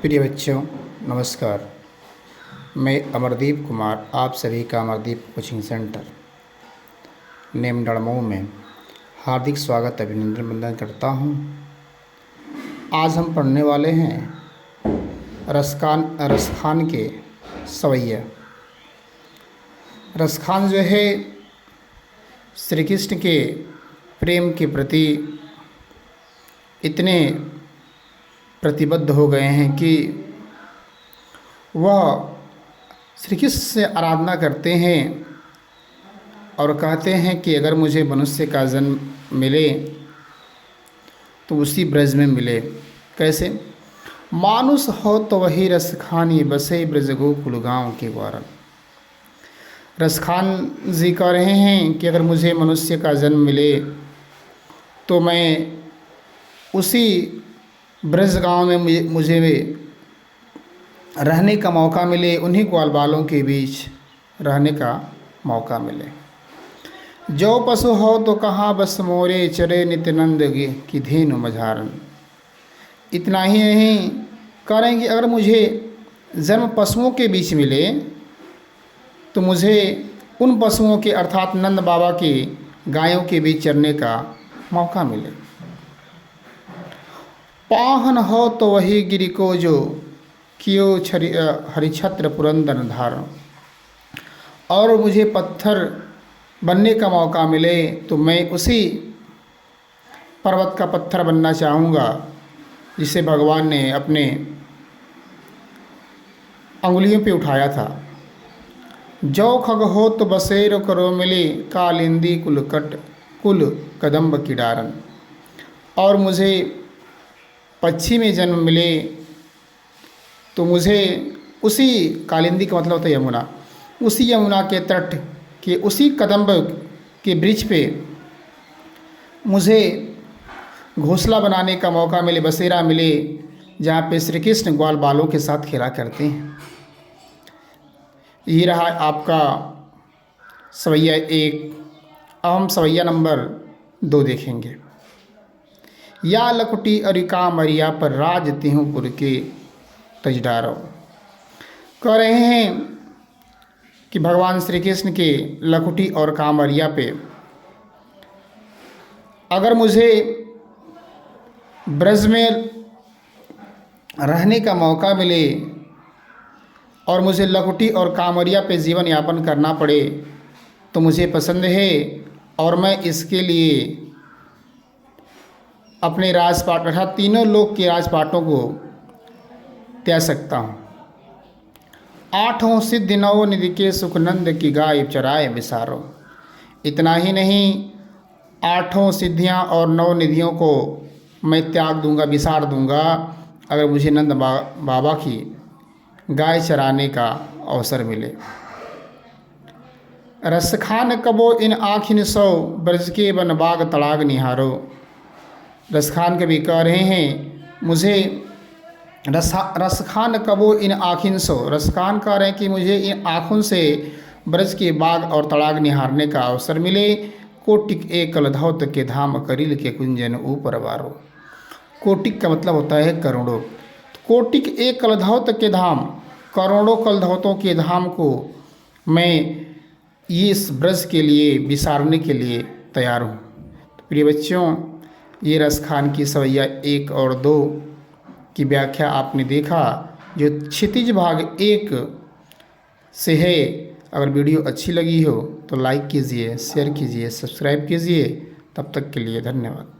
प्रिय बच्चों, नमस्कार। मैं अमरदीप कुमार आप सभी का अमरदीप कोचिंग सेंटर नेम डड़मऊ में हार्दिक स्वागत अभिनंदन वंदन करता हूँ। आज हम पढ़ने वाले हैं रसखान के सवैया। रसखान जो है श्री कृष्ण के प्रेम के प्रति इतने प्रतिबद्ध हो गए हैं कि वह श्री कृष्ण से आराधना करते हैं और कहते हैं कि अगर मुझे मनुष्य का जन्म मिले तो उसी ब्रज में मिले। कैसे? मानुष हो तो वही रसखानी बसे ब्रज गोकुल गाँव के वारन। रसखान जी कह रहे हैं कि अगर मुझे मनुष्य का जन्म मिले तो मैं उसी ब्रज गाँव में मुझे रहने का मौका मिले, उन्हीं ग्वाल बालों के बीच रहने का मौका मिले। जो पशु हो तो कहाँ बस मोरे चरे नित्यानंद की धेनु मझारन। इतना ही नहीं करेंगे, अगर मुझे जन्म पशुओं के बीच मिले तो मुझे उन पशुओं के अर्थात नंद बाबा की गायों के बीच चरने का मौका मिले। पाहन हो तो वही गिरि को जो कियो हरिछत्र पुरंदर धारण। और मुझे पत्थर बनने का मौका मिले तो मैं उसी पर्वत का पत्थर बनना चाहूँगा जिसे भगवान ने अपने अंगुलियों पे उठाया था। जो खग हो तो बसेरो करो मिले कालिंदी कुल कदम्ब की डारन। और मुझे पक्षी में जन्म मिले तो मुझे उसी कालिंदी का मतलब होता है यमुना, उसी यमुना के तट के उसी कदम्ब के वृक्ष पे मुझे घोंसला बनाने का मौका मिले, बसेरा मिले, जहाँ पे श्री कृष्ण ग्वाल बालों के साथ खेला करते हैं। ये रहा आपका सवैया एक। अब हम सवैया नंबर 2 देखेंगे। या लकुटी अरिका मरिया पर राज तिहुपुर के तजडारो। कह रहे हैं कि भगवान श्री कृष्ण के लकुटी और कामरिया पे अगर मुझे ब्रज में रहने का मौका मिले और मुझे लकुटी और कामरिया पे जीवन यापन करना पड़े तो मुझे पसंद है और मैं इसके लिए अपने राजपाट अर्थात तीनों लोक के राजपाटों को त्याग सकता हूँ। 8 सिद्धि 9 निधि के सुखनंद की गाय चराए बिसारो। इतना ही नहीं, 8 सिद्धियाँ और 9 निधियों को मैं त्याग दूंगा, बिसार दूंगा अगर मुझे नंद बाबा की गाय चराने का अवसर मिले। रसखान कबो इन आँखिन सौ ब्रज के बन बाग तड़ाग निहारो। रसखान कवि कह रहे हैं मुझे रसखान कबो इन आँखिन सो। रसखान कह रहे हैं कि मुझे इन आँखों से ब्रज के बाग और तड़ाग निहारने का अवसर मिले। कोटिक एक कलधौत के धाम करिल के कुंजन ऊपर वारो। कोटिक का मतलब होता है करोड़ों। कोटिक एक कलधौत के धाम, करोड़ों कलधौतों के धाम को मैं इस ब्रज के लिए विसारने के लिए तैयार हूँ। तो प्रिय बच्चों, ये रसखान की सवैया 1 और 2 की व्याख्या आपने देखा, जो क्षितिज भाग 1 से है। अगर वीडियो अच्छी लगी हो तो लाइक कीजिए, शेयर कीजिए, सब्सक्राइब कीजिए। तब तक के लिए धन्यवाद।